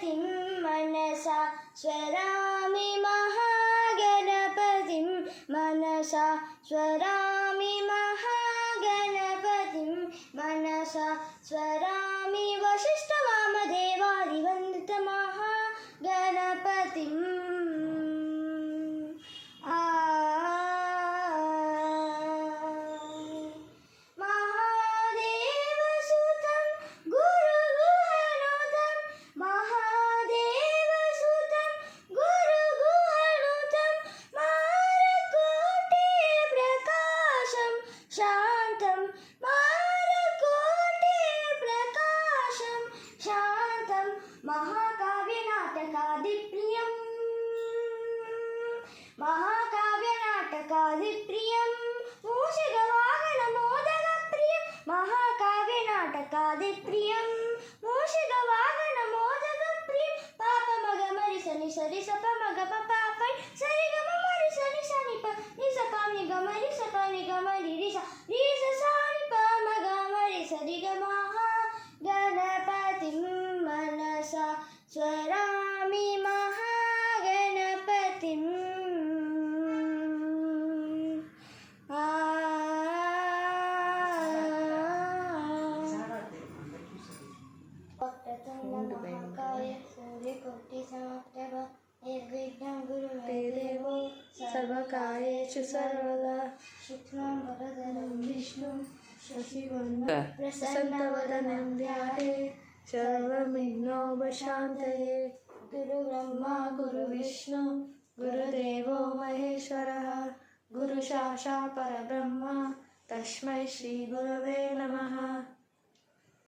गणपतिं मनसा स्वरामि महागणपतिं मनसा स्वरामि महागणपतिं मनसा स्वरामि वसिष्ठवामदेवादिवन्दितमहागणपतिम् महादेवसुतं गुरुगुहनुतं महादेवसुतं गुरुगुहनुतं मारकोटिप्रकाशं शान्तं मारकोटिप्रकाशं शान्तं महाकाव्यनाटकादिप्रियम् महाकाव्यनाटकादिप्रियं मूषिकवाहनमोदकप्रियं महाकाव्यनाटकादिप्रियं मूषिकवाहनमोदकप्रियं पापमगमरि सनि सरि सप मग पापै सरि गम मरि सनि सनि प नि सप नि ग मरि सप नि ग मरि रि स नि प मग मरि सरि ग महागणपतिं मनसा स्वरामि महागणपतिम् निर्विघ्नं गुरुमे देवो सर्वकार्येषु सर्वदा शुक्लां वरदं विष्णुं शशिवर्णं प्रसन्नवदनं ध्यायेत् सर्वविघ्नोपशान्तये। गुरुब्रह्मा गुरुविष्णु गुरुदेवो महेश्वरः गुरुसाक्षात् परब्रह्म तस्मै श्रीगुरवे नमः।